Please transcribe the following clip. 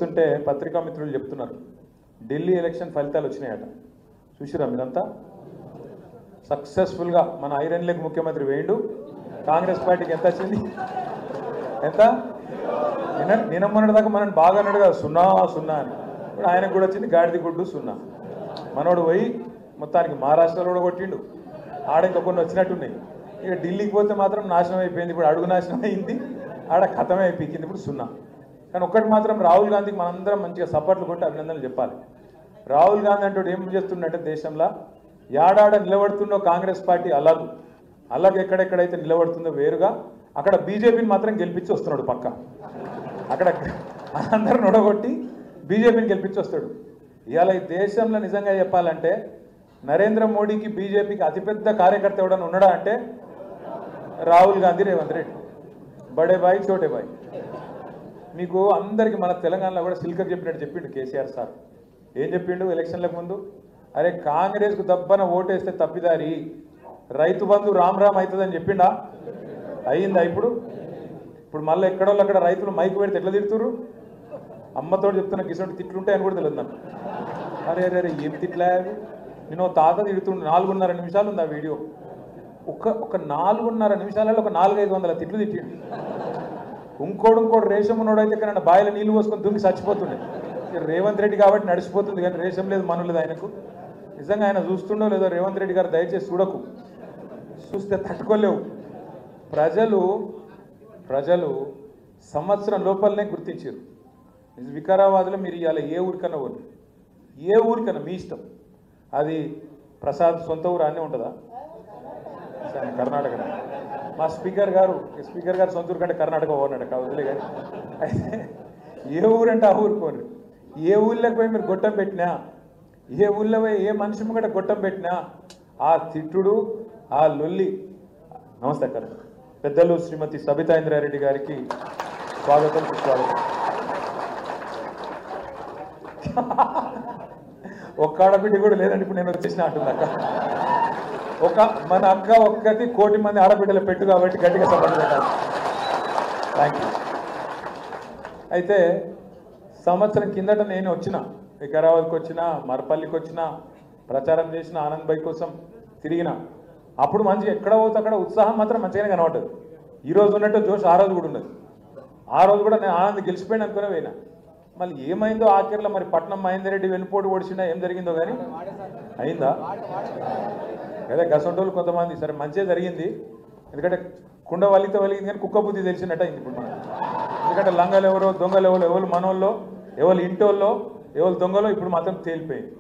వస్తుంటే పత్రికా మిత్రులు చెప్తున్నారు ఢిల్లీ ఎలక్షన్ ఫలితాలు వచ్చినాయట. చూసిరా మీరంతా? సక్సెస్ఫుల్గా మన ఐరన్ లెగ్ ముఖ్యమంత్రి వేయండు. కాంగ్రెస్ పార్టీకి ఎంత వచ్చింది? ఎంత? నిన్న మొన్నటి దాకా మనం బాగా అన్నాడు కదా 0-0 అని. ఇప్పుడు ఆయనకు కూడా వచ్చింది గాడిది గుడ్డు 0. మనోడు పోయి మొత్తానికి మహారాష్ట్రలో కూడా కొట్టిండు. ఆడ ఇంకా కొన్ని వచ్చినట్టున్నాయి. ఇక ఢిల్లీకి పోతే మాత్రం నాశనం అయిపోయింది. ఇప్పుడు అడుగు నాశనం అయింది, ఆడ ఖతమే అయిపోయింది. ఇప్పుడు 0. కానీ ఒక్కటి మాత్రం రాహుల్ గాంధీకి మనందరం మంచిగా సపోర్ట్లు కొట్టి అభినందనలు చెప్పాలి. రాహుల్ గాంధీ అంటే ఏం చేస్తుండే దేశంలో యాడాడ నిలబడుతుందో కాంగ్రెస్ పార్టీ అలాగే ఎక్కడెక్కడైతే నిలబడుతుందో వేరుగా అక్కడ బీజేపీని మాత్రం గెలిపించి వస్తున్నాడు. పక్క అక్కడ అందరూ నొడగొట్టి బీజేపీని గెలిపించి వస్తాడు. ఇవాళ ఈ దేశంలో నిజంగా చెప్పాలంటే నరేంద్ర మోడీకి బీజేపీకి అతిపెద్ద కార్యకర్త ఎవడన్నా ఉన్నాడా అంటే రాహుల్ గాంధీ, రేవంత్ రెడ్డి. బడే బాయ్ చోటే బాయ్. మీకు అందరికీ మన తెలంగాణలో కూడా సిల్కర్ చెప్పినట్టు చెప్పిండు కేసీఆర్ సార్. ఏం చెప్పిండు ఎలక్షన్లకు ముందు? అరే కాంగ్రెస్కు దబ్బన ఓటేస్తే తప్పిదారి, రైతు బంధు రామ్ అవుతుందని చెప్పిండా? అయ్యిందా? ఇప్పుడు మళ్ళీ ఎక్కడోళ్ళు అక్కడ రైతులు మైకు పెడితే ఎట్లా తిడుతురు? అమ్మతో చెప్తున్నా కిసోటి తిట్లుంటాయని కూడా తెలియదు నాకు. అరే అరే ఏం తిట్లా? నేను తాత తిడుతుండే 4.5 నిమిషాలు ఉంది ఆ వీడియో. ఒక 4.5 నిమిషాలలో ఒక 400-500 తిట్లు తిట్టిండు. ఇంకోడు రేషం ఉన్నోడైతే ఇక్కడ బాయిల నీళ్లు పోసుకొని దుంకి చచ్చిపోతుండే. రేవంత్ రెడ్డి కాబట్టి నడిచిపోతుంది, కానీ రేషం లేదు, మను లేదు ఆయనకు. నిజంగా ఆయన చూస్తుండో లేదో రేవంత్ రెడ్డి గారు దయచేసి చూడకు, చూస్తే తట్టుకోలేవు. ప్రజలు సంవత్సరం లోపలనే గుర్తించారు. వికారాబాద్లో మీరు ఇవాళ ఏ ఊరికన్నా మీ ఇష్టం. అది ప్రసాద్ సొంత ఊరు అన్నీ ఉంటుందా? కర్ణాటక. మా స్పీకర్ గారు సొంత ఊరు కంటే కర్ణాటక పోనట వదిలే. కానీ అయితే ఏ ఊరంటే ఆ ఊరు పోను. ఏ ఊళ్ళకి పోయి మీరు గొట్టం పెట్టినా, ఏ ఊళ్ళో పోయి ఏ మనిషి ముంగట గొట్టం పెట్టినా ఆ తిట్టుడు, ఆ లొల్లి. నమస్తే అక్కడ పెద్దలు శ్రీమతి సబితా ఇంద్రారెడ్డి గారికి స్వాగతం, సుస్వాగతం. ఒక్క ఆడబిడ్డ కూడా లేదండి ఇప్పుడు నేను వచ్చేసిన అంటుంది అక్క. మన అక్క ఒక్కటి 1 కోటి మంది ఆడబిడ్డలు పెట్టు కాబట్టి గట్టిగా సపోర్ట్ పెట్టాలి. Thank you. అయితే సంవత్సరం కిందట నేను వచ్చిన వికారాబాద్కి వచ్చిన, మరపల్లికి వచ్చిన, ప్రచారం చేసిన, ఆనంద్ భాయ్ కోసం తిరిగిన. అప్పుడు మంచిగా ఎక్కడ పోతే అక్కడ ఉత్సాహం మాత్రం మంచిగానే కనబడ్డది. ఈరోజు ఉన్నట్టు జోష్ ఆ రోజు కూడా ఉన్నది. ఆ రోజు కూడా నేను ఆనంద్ గెలిచిపోయిన అనుకునే పోయినా. మళ్ళీ ఏమైందో ఆఖరిలో మరి పట్నం మహేందర్ రెడ్డి వెనుపోటు ఓడిచినా ఏం జరిగిందో కానీ అయిందా? అదే గసంటోళ్ళు కొంతమంది సరే మంచిగా జరిగింది. ఎందుకంటే కుండ వలితో వలిగింది కానీ కుక్క బుద్ధి తెలిసినట్టు అయింది ఇప్పుడు మనం. ఎందుకంటే లంగలు ఎవరో దొంగలు ఎవరు మనోళ్ళో ఎవరు ఇంటోళ్ళో ఎవరు దొంగలో ఇప్పుడు మాత్రం తేలిపోయింది.